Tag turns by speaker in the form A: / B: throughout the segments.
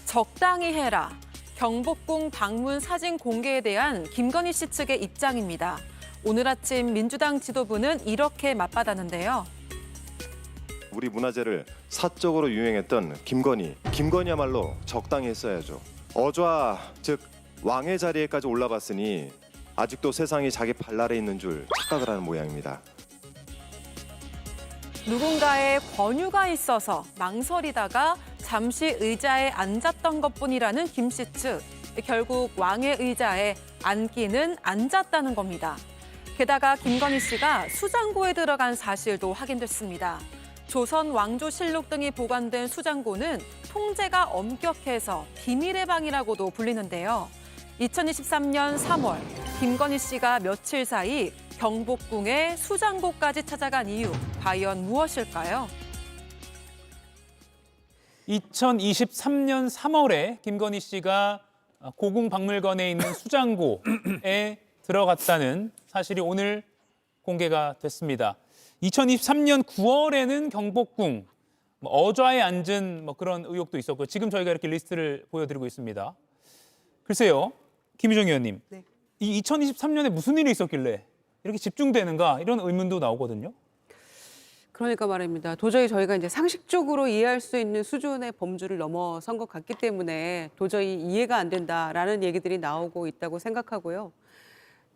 A: 적당히 해라. 경복궁 방문 사진 공개에 대한 김건희 씨 측의 입장입니다. 오늘 아침 민주당 지도부는 이렇게 맞받았는데요.
B: 우리 문화재를 사적으로 유행했던 김건희야말로 적당히 했어야죠. 어좌, 즉 왕의 자리에까지 올라봤으니 아직도 세상이 자기 발 아래 있는 줄 착각을 하는 모양입니다.
A: 누군가의 권유가 있어서 망설이다가 잠시 의자에 앉았던 것뿐이라는 김 씨 측. 결국 왕의 의자에 앉기는 앉았다는 겁니다. 게다가 김건희 씨가 수장고에 들어간 사실도 확인됐습니다. 조선 왕조실록 등이 보관된 수장고는 통제가 엄격해서 비밀의 방이라고도 불리는데요. 2023년 3월 김건희 씨가 며칠 사이 경복궁의 수장고까지 찾아간 이유, 과연 무엇일까요?
C: 2023년 3월에 김건희 씨가 고궁박물관에 있는 수장고에 들어갔다는 사실이 오늘 공개가 됐습니다. 2023년 9월에는 경복궁 어좌에 앉은 그런 의혹도 있었고 지금 저희가 이렇게 리스트를 보여드리고 있습니다. 글쎄요, 김유정 의원님,
D: 네.
C: 이 2023년에 무슨 일이 있었길래 이렇게 집중되는가 이런 의문도 나오거든요.
D: 그러니까 말입니다. 도저히 저희가 이제 상식적으로 이해할 수 있는 수준의 범주를 넘어선 것 같기 때문에 도저히 이해가 안 된다라는 얘기들이 나오고 있다고 생각하고요.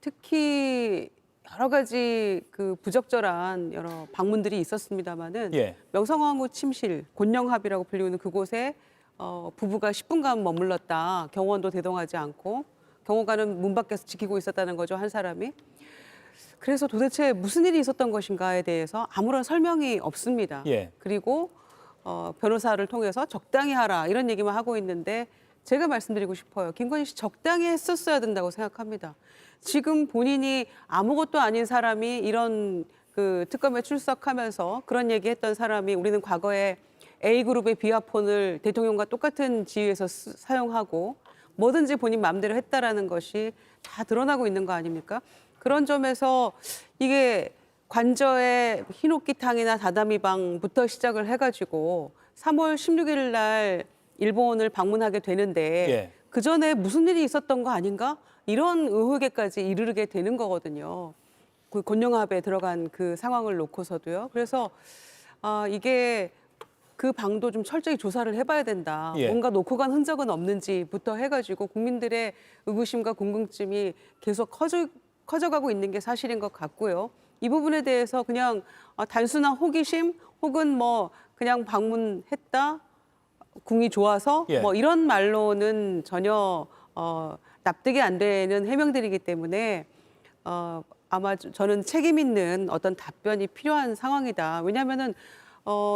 D: 특히 여러 가지 그 부적절한 여러 방문들이 있었습니다마는
C: 예.
D: 명성황후 침실, 곤영합이라고 불리는 그곳에 부부가 10분간 머물렀다. 경호원도 대동하지 않고 경호관은 문 밖에서 지키고 있었다는 거죠, 한 사람이. 그래서 도대체 무슨 일이 있었던 것인가에 대해서 아무런 설명이 없습니다.
C: 예.
D: 그리고 변호사를 통해서 적당히 하라 이런 얘기만 하고 있는데 제가 말씀드리고 싶어요. 김건희 씨 적당히 했었어야 된다고 생각합니다. 지금 본인이 아무것도 아닌 사람이 이런 그 특검에 출석하면서 그런 얘기했던 사람이 우리는 과거에 A그룹의 비화폰을 대통령과 똑같은 지위에서 사용하고 뭐든지 본인 마음대로 했다라는 것이 다 드러나고 있는 거 아닙니까? 그런 점에서 이게 관저의 흰옥기탕이나 다다미방부터 시작을 해가지고 3월 16일 날 일본을 방문하게 되는데
C: 예.
D: 그 전에 무슨 일이 있었던 거 아닌가? 이런 의혹에까지 이르게 되는 거거든요. 그 곤영합에 들어간 그 상황을 놓고서도요. 그래서 이게 그 방도 좀 철저히 조사를 해봐야 된다.
C: 예.
D: 뭔가 놓고 간 흔적은 없는지부터 해가지고 국민들의 의구심과 궁금증이 계속 커져가고 있는 게 사실인 것 같고요. 이 부분에 대해서 그냥 단순한 호기심 혹은 그냥 방문했다, 궁이 좋아서
C: 예.
D: 이런 말로는 전혀 납득이 안 되는 해명들이기 때문에 아마 저는 책임 있는 어떤 답변이 필요한 상황이다. 왜냐하면은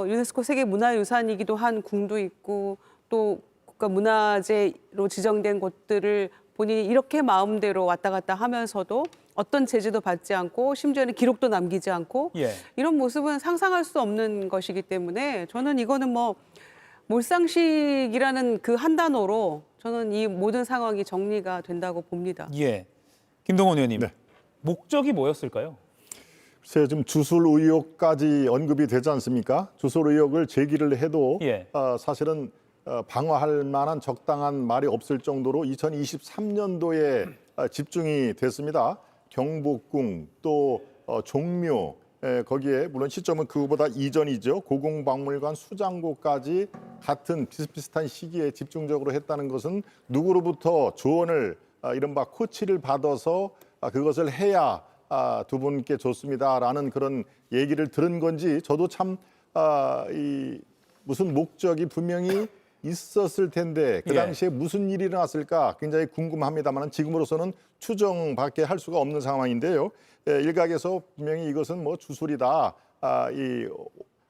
D: 유네스코 세계문화유산이기도 한 궁도 있고 또 국가문화재로 지정된 곳들을 본인이 이렇게 마음대로 왔다 갔다 하면서도 어떤 제재도 받지 않고 심지어는 기록도 남기지 않고
C: 예.
D: 이런 모습은 상상할 수 없는 것이기 때문에 저는 이거는 몰상식이라는 그 한 단어로 저는 이 모든 상황이 정리가 된다고 봅니다.
C: 예. 김동원 의원님,
E: 네.
C: 목적이 뭐였을까요?
E: 글쎄요, 지금 주술 의혹까지 언급이 되지 않습니까? 주술 의혹을 제기를 해도
C: 예.
E: 사실은 방어할 만한 적당한 말이 없을 정도로 2023년도에 집중이 됐습니다. 경복궁 또 종묘 거기에 물론 시점은 그거보다 이전이죠. 고궁박물관 수장고까지 같은 비슷비슷한 시기에 집중적으로 했다는 것은 누구로부터 조언을 이른바 코치를 받아서 그것을 해야 두 분께 좋습니다라는 그런 얘기를 들은 건지 저도 참 무슨 목적이 분명히 있었을 텐데 그 당시에 무슨 일이 일어났을까 굉장히 궁금합니다만 지금으로서는 추정밖에 할 수가 없는 상황인데요. 일각에서 분명히 이것은 주술이다. 이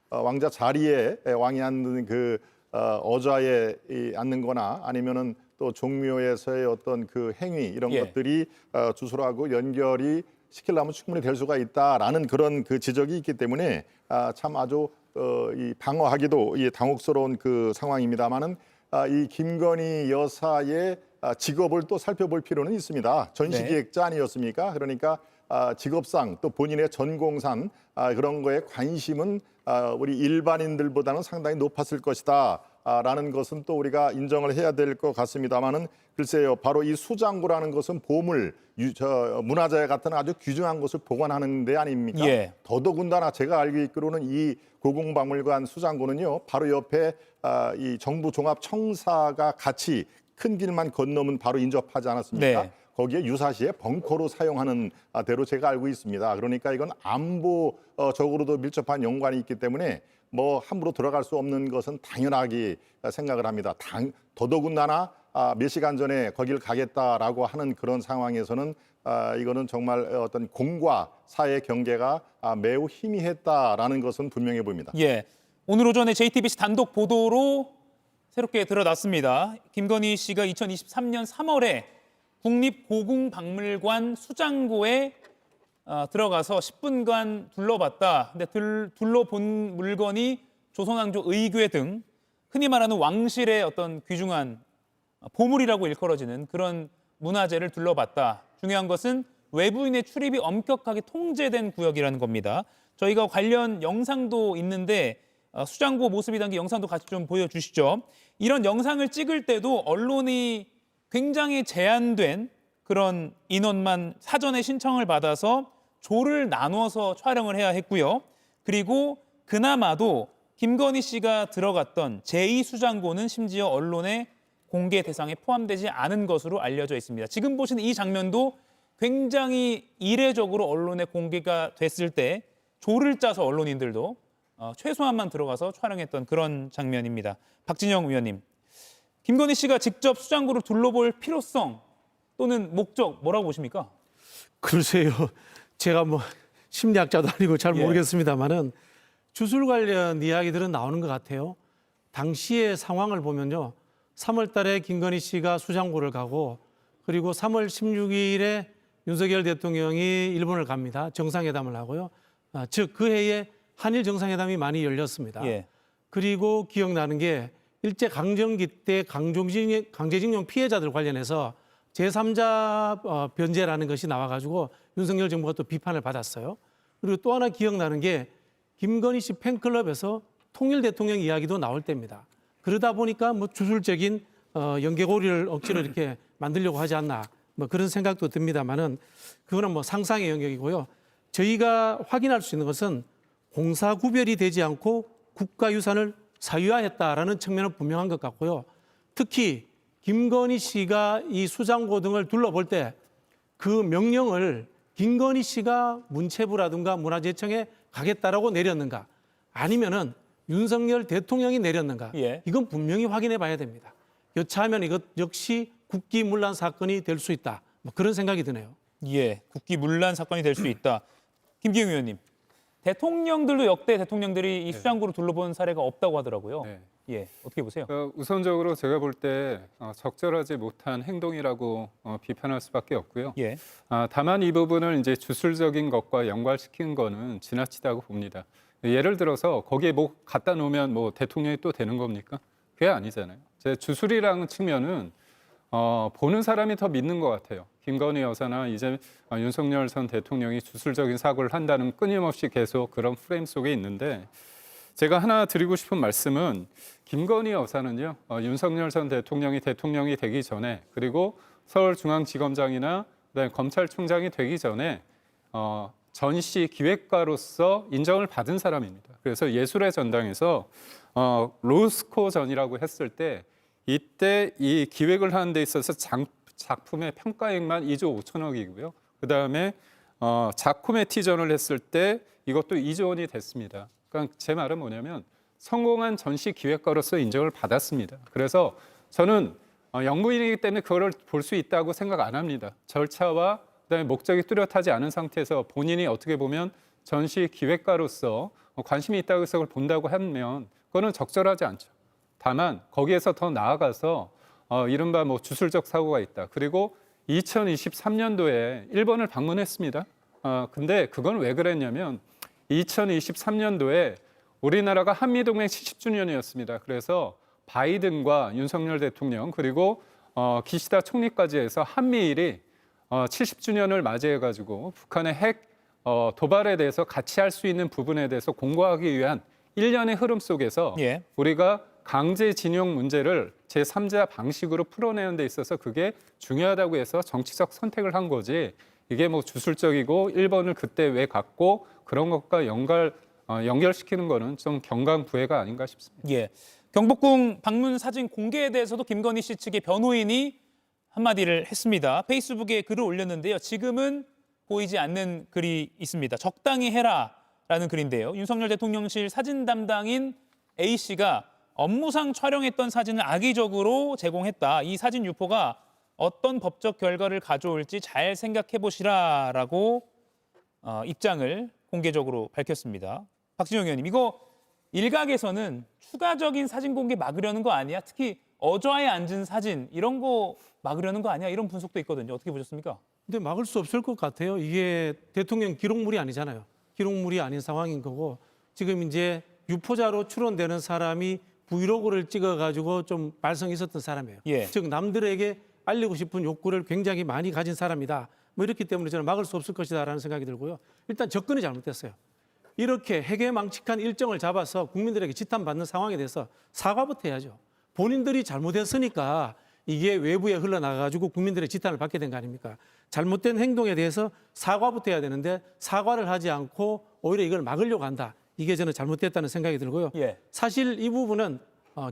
E: 왕자 자리에 왕이 앉는 그 어좌에 앉는 거나 아니면은 또 종묘에서의 어떤 그 행위 이런 것들이 주술하고 연결이 시키려면 충분히 될 수가 있다라는 그런 그 지적이 있기 때문에 참 아주 이 방어하기도 당혹스러운 그 상황입니다만은 이 김건희 여사의 직업을 또 살펴볼 필요는 있습니다. 전시기획자 아니었습니까? 그러니까 직업상 또 본인의 전공상 그런 거에 관심은 우리 일반인들보다는 상당히 높았을 것이다. 라는 것은 또 우리가 인정을 해야 될 것 같습니다만은 글쎄요, 바로 이 수장고라는 것은 보물, 문화재 같은 아주 귀중한 것을 보관하는 데 아닙니까?
C: 예.
E: 더더군다나 제가 알고 있기로는 이 고궁박물관 수장고는요, 바로 옆에 이 정부 종합청사가 같이 큰 길만 건너면 바로 인접하지 않았습니까?
C: 네.
E: 거기에 유사시에 벙커로 사용하는 대로 제가 알고 있습니다. 그러니까 이건 안보적으로도 밀접한 연관이 있기 때문에 뭐 함부로 들어갈 수 없는 것은 당연하게 생각을 합니다. 더더군다나 몇 시간 전에 거길 가겠다라고 하는 그런 상황에서는 이거는 정말 어떤 공과 사의 경계가 매우 희미했다라는 것은 분명해 보입니다.
C: 예. 오늘 오전에 JTBC 단독 보도로 새롭게 드러났습니다. 김건희 씨가 2023년 3월에 국립고궁박물관 수장고에 들어가서 10분간 둘러봤다. 근데 둘러본 물건이 조선왕조 의궤 등 흔히 말하는 왕실의 어떤 귀중한 보물이라고 일컬어지는 그런 문화재를 둘러봤다. 중요한 것은 외부인의 출입이 엄격하게 통제된 구역이라는 겁니다. 저희가 관련 영상도 있는데 수장고 모습이 담긴 영상도 같이 좀 보여주시죠. 이런 영상을 찍을 때도 언론이 굉장히 제한된 그런 인원만 사전에 신청을 받아서 조를 나눠서 촬영을 해야 했고요. 그리고 그나마도 김건희 씨가 들어갔던 제2수장고는 심지어 언론의 공개 대상에 포함되지 않은 것으로 알려져 있습니다. 지금 보시는 이 장면도 굉장히 이례적으로 언론에 공개가 됐을 때 조를 짜서 언론인들도 최소한만 들어가서 촬영했던 그런 장면입니다. 박진영 위원님, 김건희 씨가 직접 수장고를 둘러볼 필요성 또는 목적 뭐라고 보십니까?
F: 글쎄요. 제가 뭐 심리학자도 아니고 잘
C: 예.
F: 모르겠습니다만은 주술 관련 이야기들은 나오는 것 같아요. 당시의 상황을 보면요. 3월 달에 김건희 씨가 수장고를 가고 그리고 3월 16일에 윤석열 대통령이 일본을 갑니다. 정상회담을 하고요. 즉 그 해에 한일 정상회담이 많이 열렸습니다.
C: 예.
F: 그리고 기억나는 게 일제 강점기 때 강제징용 피해자들 관련해서 제3자 변제라는 것이 나와가지고 윤석열 정부가 또 비판을 받았어요. 그리고 또 하나 기억나는 게 김건희 씨 팬클럽에서 통일 대통령 이야기도 나올 때입니다. 그러다 보니까 뭐 주술적인 연계고리를 억지로 이렇게 만들려고 하지 않나 뭐 그런 생각도 듭니다만은 그거는 뭐 상상의 영역이고요. 저희가 확인할 수 있는 것은 공사 구별이 되지 않고 국가유산을 사유화했다라는 측면은 분명한 것 같고요. 특히 김건희 씨가 이 수장고 등을 둘러볼 때 그 명령을 김건희 씨가 문체부라든가 문화재청에 가겠다라고 내렸는가 아니면은 윤석열 대통령이 내렸는가
C: 예.
F: 이건 분명히 확인해 봐야 됩니다. 여차하면 이것 역시 국기문란 사건이 될 수 있다. 뭐 그런 생각이 드네요.
C: 예, 국기문란 사건이 될 수 있다. 김기웅 의원님, 대통령들도 역대 대통령들이 이 수장고를 둘러본 사례가 없다고 하더라고요.
G: 네.
C: 예, 어떻게 보세요?
G: 우선적으로 제가 볼 때 적절하지 못한 행동이라고 비판할 수밖에 없고요.
C: 예,
G: 다만 이 부분을 이제 주술적인 것과 연관시킨 거는 지나치다고 봅니다. 예를 들어서 거기에 뭐 갖다 놓으면 뭐 대통령이 또 되는 겁니까? 그게 아니잖아요. 제 주술이라는 측면은 보는 사람이 더 믿는 것 같아요. 김건희 여사나 이제 윤석열 전 대통령이 주술적인 사고를 한다는 끊임없이 계속 그런 프레임 속에 있는데 제가 하나 드리고 싶은 말씀은 김건희 여사는요. 윤석열 전 대통령이 되기 전에 그리고 서울중앙지검장이나 그다음에 검찰총장이 되기 전에 전시 기획가로서 인정을 받은 사람입니다. 그래서 예술의 전당에서 로스코 전이라고 했을 때 이때 이 기획을 하는 데 있어서 작품의 평가액만 2조 5천억이고요. 그다음에 자코메티전을 했을 때 이것도 2조 원이 됐습니다. 그러니까 제 말은 뭐냐면 성공한 전시 기획가로서 인정을 받았습니다. 그래서 저는 영부인이기 때문에 그거를 볼 수 있다고 생각 안 합니다. 절차와 그다음에 목적이 뚜렷하지 않은 상태에서 본인이 어떻게 보면 전시 기획가로서 관심이 있다고 해서 그걸 본다고 하면 그거는 적절하지 않죠. 다만 거기에서 더 나아가서 이른바 뭐 주술적 사고가 있다. 그리고 2023년도에 일본을 방문했습니다. 근데 그건 왜 그랬냐면 2023년도에 우리나라가 한미동맹 70주년이었습니다. 그래서 바이든과 윤석열 대통령 그리고 기시다 총리까지 해서 한미일이 70주년을 맞이해가지고 북한의 핵 도발에 대해서 같이 할 수 있는 부분에 대해서 공고하기 위한 일련의 흐름 속에서
C: 예.
G: 우리가 강제징용 문제를 제3자 방식으로 풀어내는 데 있어서 그게 중요하다고 해서 정치적 선택을 한 거지. 이게 뭐 주술적이고 1번을 그때 왜 갖고 그런 것과 연결시키는 거는 좀 경강부회가 아닌가 싶습니다.
C: 예. 경복궁 방문 사진 공개에 대해서도 김건희 씨 측의 변호인이 한마디를 했습니다. 페이스북에 글을 올렸는데요. 지금은 보이지 않는 글이 있습니다. 적당히 해라라는 글인데요. 윤석열 대통령실 사진 담당인 A 씨가 업무상 촬영했던 사진을 악의적으로 제공했다. 이 사진 유포가 어떤 법적 결과를 가져올지 잘 생각해 보시라라고 입장을 공개적으로 밝혔습니다. 박진영 의원님, 이거 일각에서는 추가적인 사진 공개 막으려는 거 아니야? 특히 어좌에 앉은 사진 이런 거 막으려는 거 아니야? 이런 분석도 있거든요. 어떻게 보셨습니까?
F: 근데 막을 수 없을 것 같아요. 이게 대통령 기록물이 아니잖아요. 기록물이 아닌 상황인 거고 지금 이제 유포자로 추론되는 사람이 브이로그를 찍어가지고 좀 발성이 있었던 사람이에요.
C: 예.
F: 즉 남들에게 알리고 싶은 욕구를 굉장히 많이 가진 사람이다. 뭐 이렇기 때문에 저는 막을 수 없을 것이다라는 생각이 들고요. 일단 접근이 잘못됐어요. 이렇게 해괴망측한 일정을 잡아서 국민들에게 지탄받는 상황에 대해서 사과부터 해야죠. 본인들이 잘못했으니까 이게 외부에 흘러나가가지고 국민들의 지탄을 받게 된 거 아닙니까? 잘못된 행동에 대해서 사과부터 해야 되는데 사과를 하지 않고 오히려 이걸 막으려고 한다. 이게 저는 잘못됐다는 생각이 들고요.
C: 예.
F: 사실 이 부분은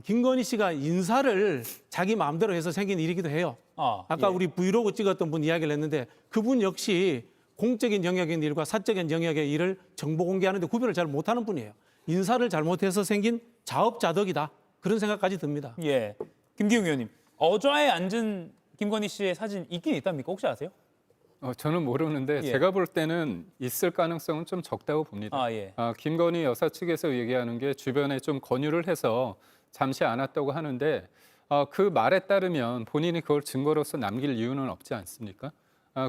F: 김건희 씨가 인사를 자기 마음대로 해서 생긴 일이기도 해요. 아까
C: 예.
F: 우리 브이로그 찍었던 분 이야기를 했는데 그분 역시 공적인 영역의 일과 사적인 영역의 일을 정보 공개하는데 구별을 잘 못하는 분이에요. 인사를 잘못해서 생긴 자업자득이다. 그런 생각까지 듭니다.
C: 예. 김기웅 의원님, 어좌에 앉은 김건희 씨의 사진 있긴 있답니까? 혹시 아세요?
G: 저는 모르는데
C: 예.
G: 제가 볼 때는 있을 가능성은 좀 적다고 봅니다.
C: 예.
G: 김건희 여사 측에서 얘기하는 게 주변에 좀 권유를 해서 잠시 안 왔다고 하는데 그 말에 따르면 본인이 그걸 증거로서 남길 이유는 없지 않습니까?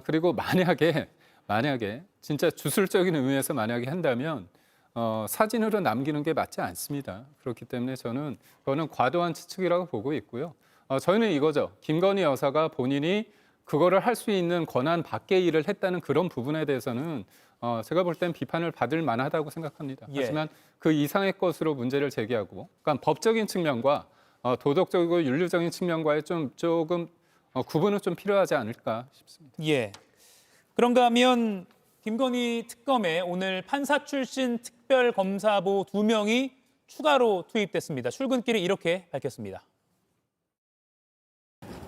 G: 그리고 만약에 진짜 주술적인 의미에서 만약에 한다면 사진으로 남기는 게 맞지 않습니다. 그렇기 때문에 저는 그거는 과도한 추측이라고 보고 있고요. 저희는 이거죠. 김건희 여사가 본인이 그거를 할 수 있는 권한 밖의 일을 했다는 그런 부분에 대해서는 제가 볼 땐 비판을 받을 만하다고 생각합니다.
C: 예.
G: 하지만 그 이상의 것으로 문제를 제기하고, 그러니까 법적인 측면과 도덕적이고 윤리적인 측면과의 조금 구분은 좀 필요하지 않을까 싶습니다.
C: 예. 그런가 하면 김건희 특검에 오늘 판사 출신 특별검사보 2명이 추가로 투입됐습니다. 출근길에 이렇게 밝혔습니다.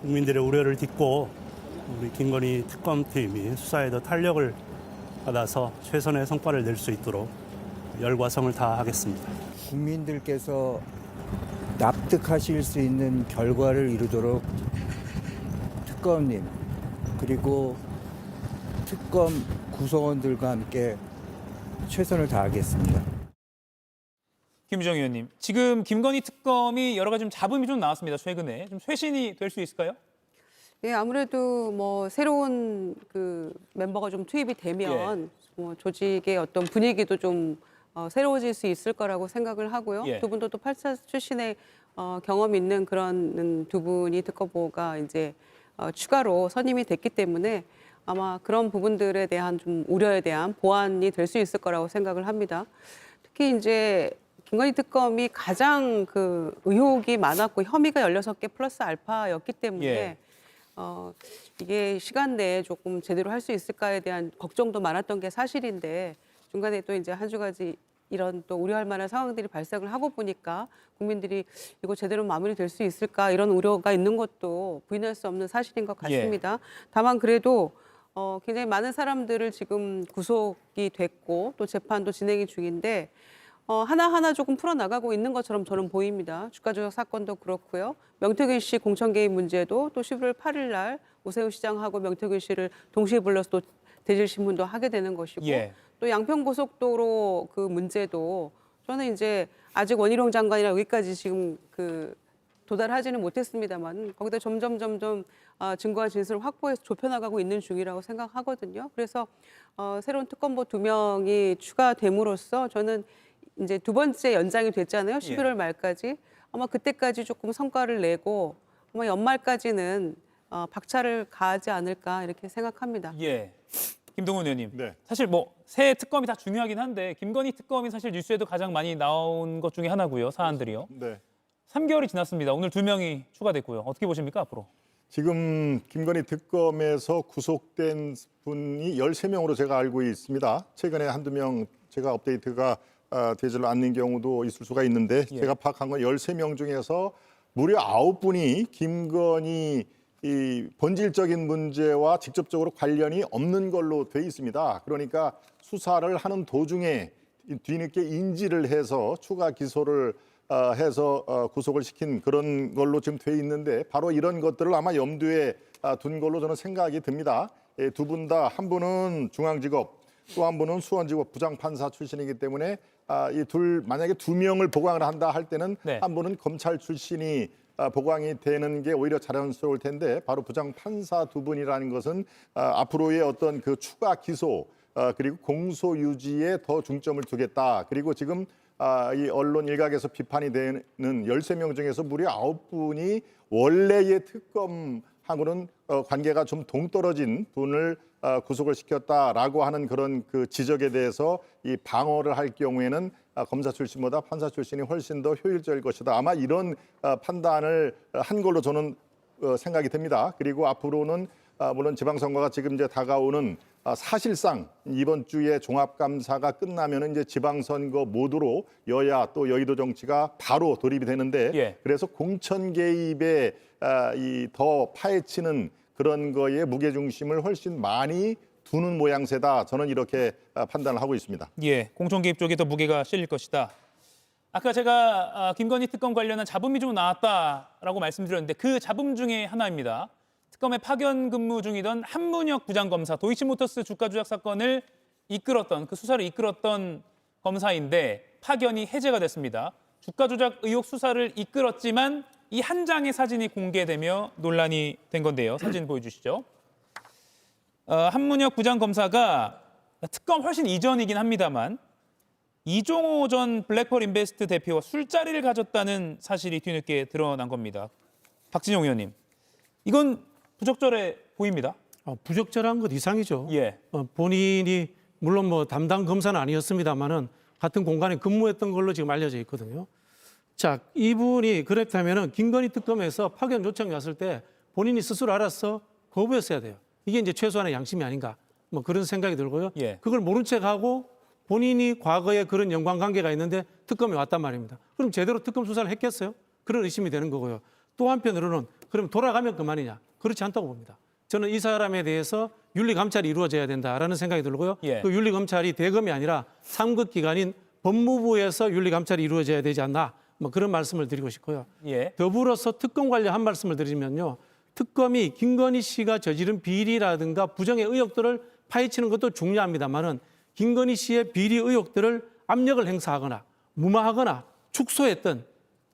H: 국민들의 우려를 딛고 우리 김건희 특검팀이 수사에 더 탄력을 받아서 최선의 성과를 낼 수 있도록 열과 성을 다하겠습니다.
I: 국민들께서 납득하실 수 있는 결과를 이루도록 특검님 그리고 특검 구성원들과 함께 최선을 다하겠습니다.
C: 김유정 의원님, 지금 김건희 특검이 여러 가지 좀 잡음이 좀 나왔습니다. 최근에 좀 쇄신이 될 수 있을까요?
D: 예, 아무래도 뭐 새로운 그 멤버가 좀 투입이 되면 뭐 조직의 어떤 분위기도 좀 새로워질 수 있을 거라고 생각을 하고요.
C: 예.
D: 두 분도 또 판사 출신의 경험 있는 그런 두 분이 특검보가 이제 추가로 선임이 됐기 때문에 아마 그런 부분들에 대한 좀 우려에 대한 보완이 될 수 있을 거라고 생각을 합니다. 특히 이제 김건희 특검이 가장 그 의혹이 많았고 혐의가 16개 플러스 알파였기 때문에
C: 예.
D: 이게 시간 내에 조금 제대로 할 수 있을까에 대한 걱정도 많았던 게 사실인데 중간에 또 이제 한 주 가지 이런 또 우려할 만한 상황들이 발생을 하고 보니까 국민들이 이거 제대로 마무리될 수 있을까 이런 우려가 있는 것도 부인할 수 없는 사실인 것 같습니다. 다만 그래도 굉장히 많은 사람들을 지금 구속이 됐고 또 재판도 진행이 중인데 하나하나 조금 풀어나가고 있는 것처럼 저는 보입니다. 주가 조작 사건도 그렇고요. 명태균 씨 공천 개입 문제도 또 11월 8일 날 오세훈 시장하고 명태균 씨를 동시에 불러서 또 대질 신문도 하게 되는 것이고
C: 예.
D: 또 양평고속도로 그 문제도 저는 이제 아직 원희룡 장관이랑 여기까지 지금 그 도달하지는 못했습니다만 거기다 점점 증거와 진술을 확보해서 좁혀나가고 있는 중이라고 생각하거든요. 그래서 새로운 특검보 2명이 추가됨으로써 저는 이제 두 번째 연장이 됐잖아요. 11월 말까지. 아마 그때까지 조금 성과를 내고 아마 연말까지는 박차를 가하지 않을까 이렇게 생각합니다.
C: 예. 김동훈 의원님,
E: 네.
C: 사실 뭐 새 특검이 다 중요하긴 한데 김건희 특검이 사실 뉴스에도 가장 많이 나온 것 중에 하나고요. 사안들이요.
E: 네.
C: 3개월이 지났습니다. 오늘 2명이 추가됐고요. 어떻게 보십니까, 앞으로?
E: 지금 김건희 특검에서 구속된 분이 13명으로 제가 알고 있습니다. 최근에 한두 명 제가 업데이트가 되지 않는 경우도 있을 수가 있는데 제가 파악한 건 13명 중에서 무려 9분이 김건희 이 본질적인 문제와 직접적으로 관련이 없는 걸로 돼 있습니다. 그러니까 수사를 하는 도중에 뒤늦게 인지를 해서 추가 기소를 해서 구속을 시킨 그런 걸로 지금 돼 있는데 바로 이런 것들을 아마 염두에 둔 걸로 저는 생각이 듭니다. 두 분 다 한 분은 중앙지법 또 한 분은 수원지법 부장판사 출신이기 때문에 이 둘 만약에 2명을 보강을 한다 할 때는
C: 네.
E: 한 분은 검찰 출신이 보강이 되는 게 오히려 자연스러울 텐데 바로 부장판사 두 분이라는 것은 앞으로의 어떤 그 추가 기소 그리고 공소 유지에 더 중점을 두겠다. 그리고 지금 이 언론 일각에서 비판이 되는 13명 중에서 무려 9분이 원래의 특검하고는 관계가 좀 동떨어진 분을 구속을 시켰다라고 하는 그런 그 지적에 대해서 이 방어를 할 경우에는 검사 출신보다 판사 출신이 훨씬 더 효율적일 것이다. 아마 이런 판단을 한 걸로 저는 생각이 됩니다. 그리고 앞으로는 물론 지방선거가 지금 이제 다가오는 사실상 이번 주에 종합감사가 끝나면은 이제 지방선거 모드로 여야 또 여의도 정치가 바로 돌입이 되는데 그래서 공천 개입에 이 더 파헤치는 그런 거에 무게 중심을 훨씬 많이 두는 모양새다. 저는 이렇게 판단을 하고 있습니다.
C: 예, 공천 개입 쪽에 더 무게가 실릴 것이다. 아까 제가 김건희 특검 관련한 잡음이 좀 나왔다라고 말씀드렸는데 그 잡음 중에 하나입니다. 특검에 파견 근무 중이던 한문혁 부장검사, 도이치모터스 주가 조작 사건을 이끌었던 그 수사를 이끌었던 검사인데 파견이 해제가 됐습니다. 주가 조작 의혹 수사를 이끌었지만 이 한 장의 사진이 공개되며 논란이 된 건데요. 사진 보여주시죠. 한문혁 부장검사가 특검 훨씬 이전이긴 합니다만 이종호 전 블랙펄 인베스트 대표와 술자리를 가졌다는 사실이 뒤늦게 드러난 겁니다. 박진영 의원님, 이건 부적절해 보입니다.
F: 부적절한 것 이상이죠.
C: 예.
F: 본인이 물론 뭐 담당 검사는 아니었습니다만은 같은 공간에 근무했던 걸로 지금 알려져 있거든요. 자, 이분이 그렇다면은 김건희 특검에서 파견 요청이 왔을 때 본인이 스스로 알아서 거부했어야 돼요. 이게 이제 최소한의 양심이 아닌가. 뭐 그런 생각이 들고요. 그걸 모른 척하고 본인이 과거에 그런 연관관계가 있는데 특검이 왔단 말입니다. 그럼 제대로 특검 수사를 했겠어요? 그런 의심이 되는 거고요. 또 한편으로는 그럼 돌아가면 그만이냐? 그렇지 않다고 봅니다. 저는 이 사람에 대해서 윤리감찰이 이루어져야 된다라는 생각이 들고요. 그 윤리감찰이 대검이 아니라 3급 기관인 법무부에서 윤리감찰이 이루어져야 되지 않나. 뭐 그런 말씀을 드리고 싶고요. 더불어서 특검 관련 한 말씀을 드리면요. 특검이 김건희 씨가 저지른 비리라든가 부정의 의혹들을 파헤치는 것도 중요합니다만은 김건희 씨의 비리 의혹들을 압력을 행사하거나 무마하거나 축소했던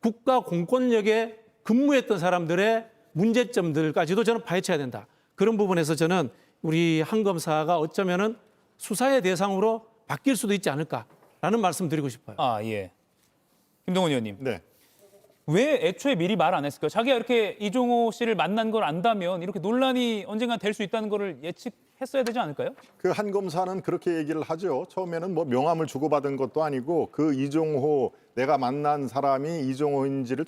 F: 국가 공권력에 근무했던 사람들의 문제점들까지도 저는 파헤쳐야 된다. 그런 부분에서 저는 우리 한 검사가 어쩌면은 수사의 대상으로 바뀔 수도 있지 않을까라는 말씀 드리고 싶어요.
C: 김동훈 의원님.
E: 네.
C: 왜 애초에 미리 말 안 했을까요? 자기가 이렇게 이종호 씨를 만난 걸 안다면 이렇게 논란이 언젠가 될 수 있다는 거를 예측했어야 되지 않을까요?
E: 그 한 검사는 그렇게 얘기를 하죠. 처음에는 뭐 명함을 주고받은 것도 아니고 그 이종호 내가 만난 사람이 이종호인지를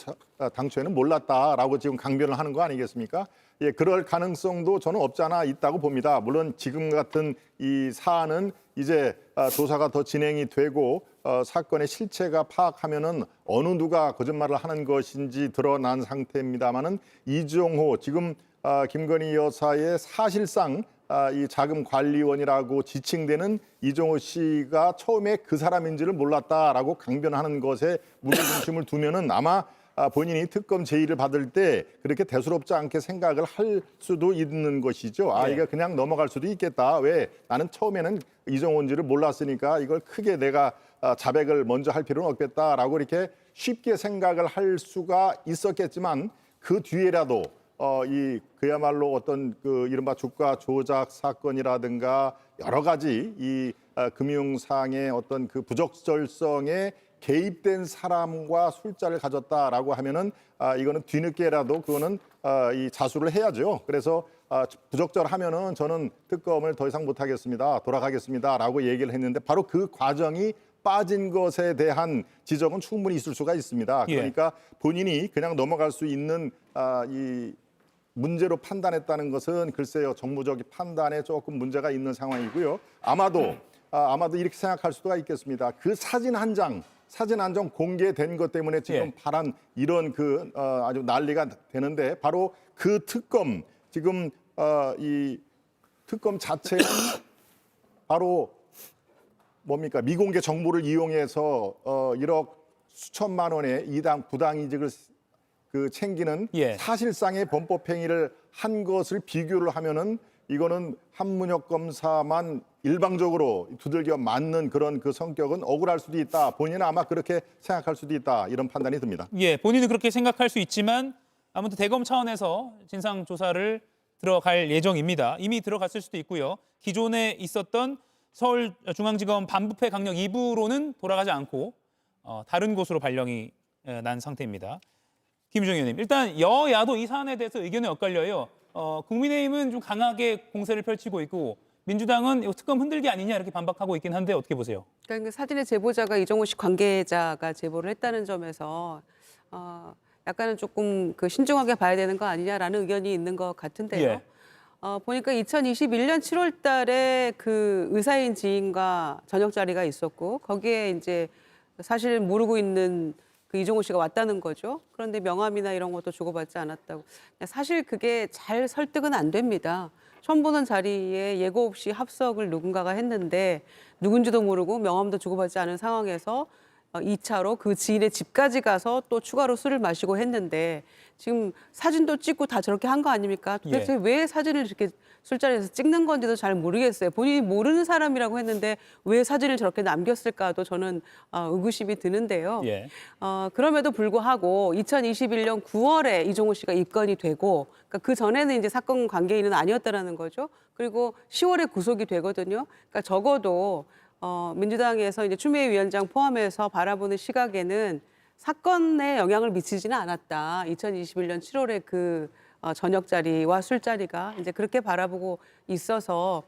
E: 당초에는 몰랐다라고 지금 강변을 하는 거 아니겠습니까? 예, 그럴 가능성도 저는 없지 않아 있다고 봅니다. 물론 지금 같은 이 사안은 이제 조사가 더 진행이 되고 사건의 실체가 파악하면은 어느 누가 거짓말을 하는 것인지 드러난 상태입니다만은 이종호 지금 김건희 여사의 사실상 이 자금관리원이라고 지칭되는 이종호 씨가 처음에 그 사람인지를 몰랐다라고 강변하는 것에 무게중심을 두면은 아마 본인이 특검 제의를 받을 때 그렇게 대수롭지 않게 생각을 할 수도 있는 것이죠. 이게 그냥 넘어갈 수도 있겠다. 왜? 나는 처음에는 이종호인지를 몰랐으니까 이걸 크게 내가 자백을 먼저 할 필요는 없겠다라고 이렇게 쉽게 생각을 할 수가 있었겠지만 그 뒤에라도 이 그야말로 어떤 그 이른바 주가 조작 사건이라든가 여러 가지 이 금융상의 어떤 그 부적절성에 개입된 사람과 술자를 가졌다라고 하면은 이거는 뒤늦게라도 그거는 이 자수를 해야죠. 그래서 부적절하면은 저는 특검을 더 이상 못하겠습니다. 돌아가겠습니다라고 얘기를 했는데 바로 그 과정이 빠진 것에 대한 지적은 충분히 있을 수가 있습니다.
C: 예.
E: 그러니까 본인이 그냥 넘어갈 수 있는 이 문제로 판단했다는 것은 글쎄요, 정무적 판단에 조금 문제가 있는 상황이고요. 아마도 이렇게 생각할 수가 있겠습니다. 그 사진 한 장 공개된 것 때문에 지금
C: 예.
E: 파란 이런 아주 난리가 되는데, 바로 그 특검, 지금 이 특검 자체는 바로 뭡니까, 미공개 정보를 이용해서 1억 수천만 원의 부당이득을 챙기는
C: 예.
E: 사실상의 범법 행위를 한 것을 비교를 하면은 이거는 한문혁 검사만 일방적으로 두들겨 맞는 그런 그 성격은 억울할 수도 있다. 본인은 아마 그렇게 생각할 수도 있다. 이런 판단이 듭니다.
C: 예, 본인은 그렇게 생각할 수 있지만 아무튼 대검 차원에서 진상 조사를 들어갈 예정입니다. 이미 들어갔을 수도 있고요. 기존에 있었던 서울중앙지검 반부패 강력 2부로는 돌아가지 않고 다른 곳으로 발령이 난 상태입니다. 김유정 의원님, 일단 여야도 이 사안에 대해서 의견이 엇갈려요. 국민의힘은 좀 강하게 공세를 펼치고 있고 민주당은 이거 특검 흔들기 아니냐 이렇게 반박하고 있긴 한데 어떻게 보세요?
D: 그러니까 사진의 제보자가 이종호 씨 관계자가 제보를 했다는 점에서 약간은 조금 신중하게 봐야 되는 거 아니냐라는 의견이 있는 것 같은데요.
C: 예.
D: 보니까 2021년 7월 달에 그 의사인 지인과 저녁 자리가 있었고, 거기에 이제 사실 모르고 있는 그 이종호 씨가 왔다는 거죠. 그런데 명함이나 이런 것도 주고받지 않았다고. 사실 그게 잘 설득은 안 됩니다. 처음 보는 자리에 예고 없이 합석을 누군가가 했는데 누군지도 모르고 명함도 주고받지 않은 상황에서 2차로 그 지인의 집까지 가서 또 추가로 술을 마시고 했는데, 지금 사진도 찍고 다 저렇게 한 거 아닙니까? 도대체 왜 사진을 이렇게 술자리에서 찍는 건지도 잘 모르겠어요. 본인이 모르는 사람이라고 했는데 왜 사진을 저렇게 남겼을까도 저는 의구심이 드는데요.
C: 예.
D: 그럼에도 불구하고 2021년 9월에 이종호 씨가 입건이 되고, 그러니까 그 전에는 이제 사건 관계인은 아니었다라는 거죠. 그리고 10월에 구속이 되거든요. 그러니까 적어도 민주당에서 이제 추미애 위원장 포함해서 바라보는 시각에는 사건에 영향을 미치지는 않았다. 2021년 7월에 그 저녁 자리와 술자리가 이제 그렇게 바라보고 있어서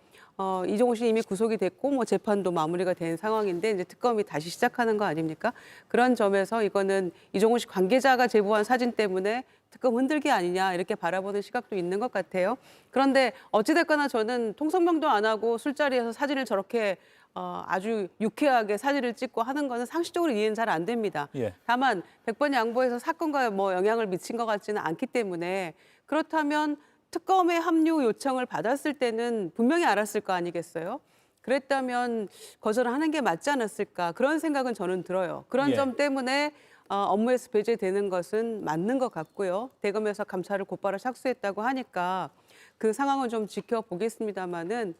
D: 이종호 씨 이미 구속이 됐고 뭐 재판도 마무리가 된 상황인데 이제 특검이 다시 시작하는 거 아닙니까? 그런 점에서 이거는 이종호 씨 관계자가 제보한 사진 때문에 특검 흔들기 아니냐 이렇게 바라보는 시각도 있는 것 같아요. 그런데 어찌됐거나 저는 통성명도 안 하고 술자리에서 사진을 저렇게 아주 유쾌하게 사진을 찍고 하는 거는 상식적으로 이해는 잘 안 됩니다.
C: 예.
D: 다만 100번 양보해서 사건과 뭐 영향을 미친 것 같지는 않기 때문에, 그렇다면 특검에 합류 요청을 받았을 때는 분명히 알았을 거 아니겠어요? 그랬다면 거절을 하는 게 맞지 않았을까, 그런 생각은 저는 들어요. 그런
C: 예.
D: 점 때문에 업무에서 배제되는 것은 맞는 것 같고요. 대검에서 감찰을 곧바로 착수했다고 하니까 그 상황은 좀 지켜보겠습니다마는,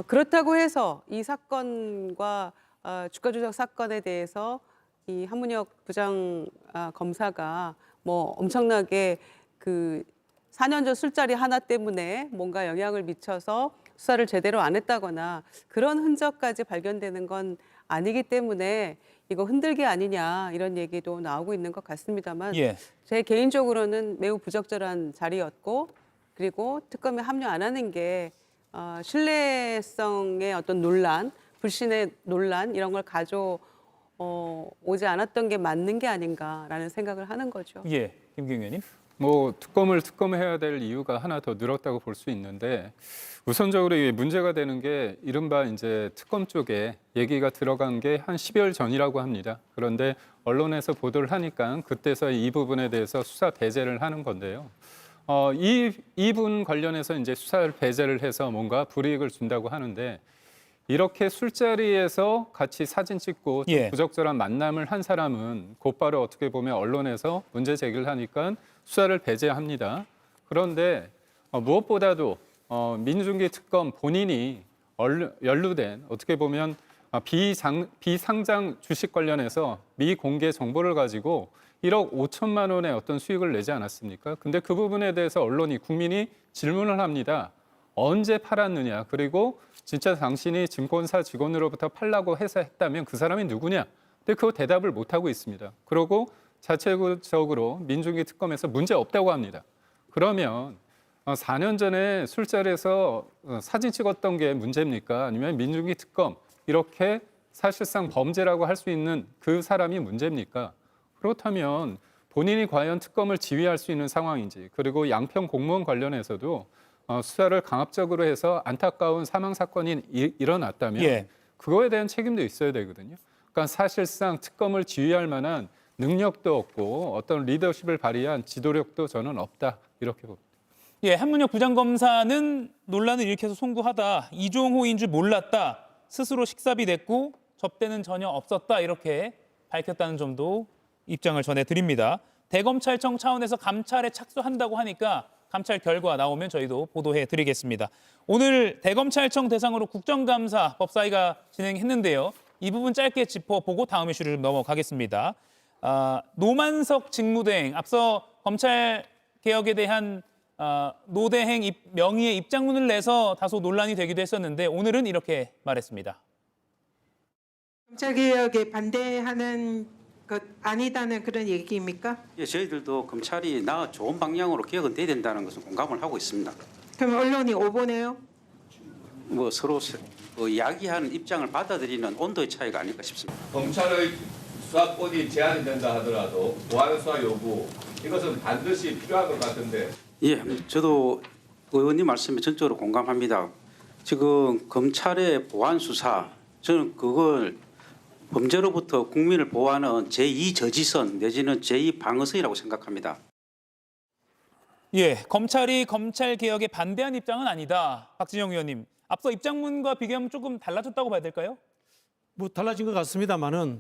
D: 그렇다고 해서 이 사건과 주가 조작 사건에 대해서 이 한문혁 부장 검사가 뭐 엄청나게 그 4년 전 술자리 하나 때문에 뭔가 영향을 미쳐서 수사를 제대로 안 했다거나 그런 흔적까지 발견되는 건 아니기 때문에 이거 흔들기 아니냐 이런 얘기도 나오고 있는 것 같습니다만,
C: 예.
D: 제 개인적으로는 매우 부적절한 자리였고, 그리고 특검에 합류 안 하는 게 신뢰성의 어떤 논란, 불신의 논란 이런 걸 오지 않았던 게 맞는 게 아닌가라는 생각을 하는 거죠.
C: 예. 김경희 의원님.
G: 뭐 특검해야 될 이유가 하나 더 늘었다고 볼 수 있는데, 우선적으로 이게 문제가 되는 게 이른바 이제 특검 쪽에 얘기가 들어간 게 한 10여일 전이라고 합니다. 그런데 언론에서 보도를 하니까 그때서 이 부분에 대해서 수사 배제를 하는 건데요. 이분 관련해서 이제 수사를 배제를 해서 뭔가 불이익을 준다고 하는데, 이렇게 술자리에서 같이 사진 찍고
C: 예.
G: 부적절한 만남을 한 사람은 곧바로 어떻게 보면 언론에서 문제 제기를 하니까 수사를 배제합니다. 그런데 무엇보다도 민중기 특검 본인이 연루된 어떻게 보면 비상장 주식 관련해서 미공개 정보를 가지고 1억 5천만 원의 어떤 수익을 내지 않았습니까? 근데 그 부분에 대해서 언론이, 국민이 질문을 합니다. 언제 팔았느냐? 그리고 진짜 당신이 증권사 직원으로부터 팔라고 해서 했다면 그 사람이 누구냐? 근데 그 대답을 못 하고 있습니다. 그리고 자체적으로 민중기 특검에서 문제 없다고 합니다. 그러면 4년 전에 술자리에서 사진 찍었던 게 문제입니까? 아니면 민중기 특검 이렇게 사실상 범죄라고 할 수 있는 그 사람이 문제입니까? 그렇다면 본인이 과연 특검을 지휘할 수 있는 상황인지, 그리고 양평 공무원 관련해서도 수사를 강압적으로 해서 안타까운 사망 사건이 일어났다면
C: 예.
G: 그거에 대한 책임도 있어야 되거든요. 그러니까 사실상 특검을 지휘할 만한 능력도 없고 어떤 리더십을 발휘한 지도력도 저는 없다, 이렇게 봅니다.
C: 예, 한문혁 부장검사는 논란을 일으켜서 송구하다, 이종호인 줄 몰랐다, 스스로 식사비 냈고 접대는 전혀 없었다, 이렇게 밝혔다는 점도 입장을 전해드립니다. 대검찰청 차원에서 감찰에 착수한다고 하니까 감찰 결과 나오면 저희도 보도해드리겠습니다. 오늘 대검찰청 대상으로 국정감사 법사위가 진행했는데요. 이 부분 짧게 짚어보고 다음 이슈를 좀 넘어가겠습니다. 노만석 직무대행, 앞서 검찰개혁에 대한 노대행 명의의 입장문을 내서 다소 논란이 되기도 했었는데 오늘은 이렇게 말했습니다.
J: 검찰개혁에 반대하는 것 아니다는 그런 얘기입니까?
K: 예, 저희들도 검찰이 좋은 방향으로 개혁은 돼야 된다는 것은 공감을 하고 있습니다.
J: 그럼 언론이 오보네요?
K: 뭐 서로 이야기하는 입장을 받아들이는 온도의 차이가 아닐까 싶습니다.
L: 검찰의 수사권이 제한이 된다 하더라도 보안 수사 여부 이것은 반드시 필요한 것 같은데.
K: 예, 저도 의원님 말씀에 전적으로 공감합니다. 지금 검찰의 보안 수사, 저는 그걸 범죄로부터 국민을 보호하는 제2저지선 내지는 제2방어선이라고 생각합니다.
C: 예, 검찰이 검찰 개혁에 반대한 입장은 아니다. 박진영 의원님, 앞서 입장문과 비교하면 조금 달라졌다고 봐야 될까요?
F: 뭐 달라진 것 같습니다만은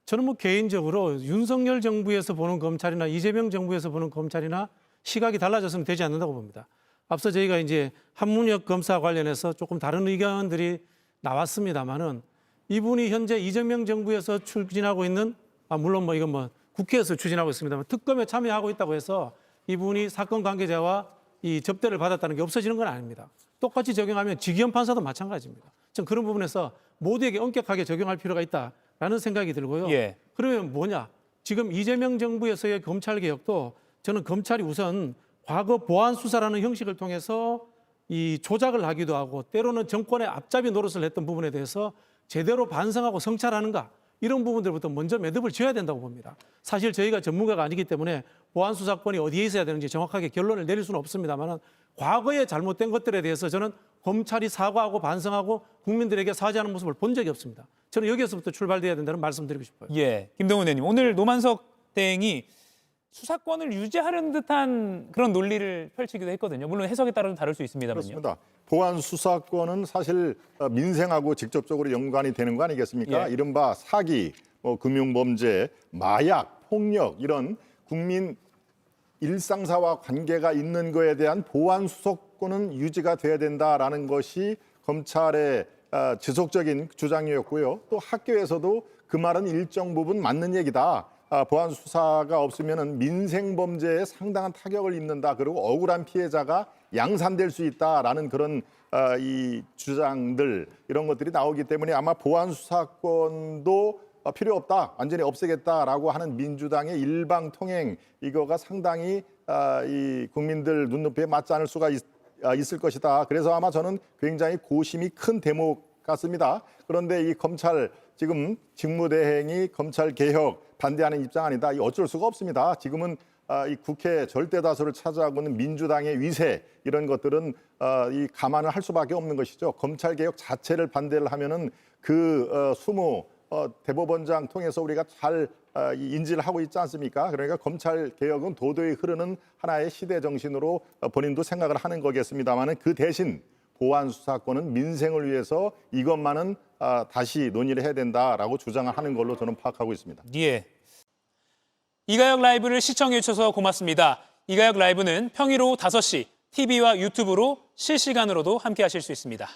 F: 저는 뭐 개인적으로 윤석열 정부에서 보는 검찰이나 이재명 정부에서 보는 검찰이나 시각이 달라졌으면 되지 않는다고 봅니다. 앞서 저희가 이제 한문혁 검사 관련해서 조금 다른 의견들이 나왔습니다만은 이분이 현재 이재명 정부에서 추진하고 있는, 물론 뭐 이건 뭐 국회에서 추진하고 있습니다만 특검에 참여하고 있다고 해서 이분이 사건 관계자와 이 접대를 받았다는 게 없어지는 건 아닙니다. 똑같이 적용하면 지기현 판사도 마찬가지입니다. 전 그런 부분에서 모두에게 엄격하게 적용할 필요가 있다라는 생각이 들고요.
C: 예.
F: 그러면 뭐냐? 지금 이재명 정부에서의 검찰 개혁도 저는 검찰이 우선 과거 보안 수사라는 형식을 통해서 이 조작을 하기도 하고 때로는 정권의 앞잡이 노릇을 했던 부분에 대해서 제대로 반성하고 성찰하는가, 이런 부분들부터 먼저 매듭을 지어야 된다고 봅니다. 사실 저희가 전문가가 아니기 때문에 보안 수사권이 어디에 있어야 되는지 정확하게 결론을 내릴 수는 없습니다만 과거에 잘못된 것들에 대해서 저는 검찰이 사과하고 반성하고 국민들에게 사죄하는 모습을 본 적이 없습니다. 저는 여기에서부터 출발돼야 된다는 말씀드리고 싶어요.
C: 예, 김동훈 의원님, 오늘 노만석 대행이 수사권을 유지하려는 듯한 그런 논리를 펼치기도 했거든요. 물론 해석에 따라 좀 다를 수 있습니다만요.
E: 그렇습니다. 보안 수사권은 사실 민생하고 직접적으로 연관이 되는 거 아니겠습니까?
C: 예.
E: 이른바 사기, 금융범죄, 마약, 폭력 이런 국민 일상사와 관계가 있는 거에 대한 보안 수사권은 유지가 돼야 된다라는 것이 검찰의 지속적인 주장이었고요. 또 학교에서도 그 말은 일정 부분 맞는 얘기다. 보안 수사가 없으면 민생 범죄에 상당한 타격을 입는다. 그리고 억울한 피해자가 양산될 수 있다라는 그런 이 주장들, 이런 것들이 나오기 때문에 아마 보안 수사권도 필요 없다, 완전히 없애겠다라고 하는 민주당의 일방통행, 이거가 상당히 이 국민들 눈높이에 맞지 않을 수가 있을 것이다. 그래서 아마 저는 굉장히 고심이 큰 대목 같습니다. 그런데 이 검찰 지금 직무대행이 검찰 개혁 반대하는 입장 아니다. 이 어쩔 수가 없습니다. 지금은 이 국회 절대 다수를 차지하고 있는 민주당의 위세, 이런 것들은 이 감안을 할 수밖에 없는 것이죠. 검찰 개혁 자체를 반대를 하면은 그 수모 대법원장 통해서 우리가 잘 인지를 하고 있지 않습니까? 그러니까 검찰 개혁은 도저히 흐르는 하나의 시대 정신으로 본인도 생각을 하는 거겠습니다만은 그 대신 보안 수사권은 민생을 위해서 이것만은 다시 논의를 해야 된다라고 주장을 하는 걸로 저는 파악하고 있습니다.
C: 예. 이가혁 라이브를 시청해 주셔서 고맙습니다. 이가혁 라이브는 평일 오후 5시 TV와 유튜브로 실시간으로도 함께 하실 수 있습니다.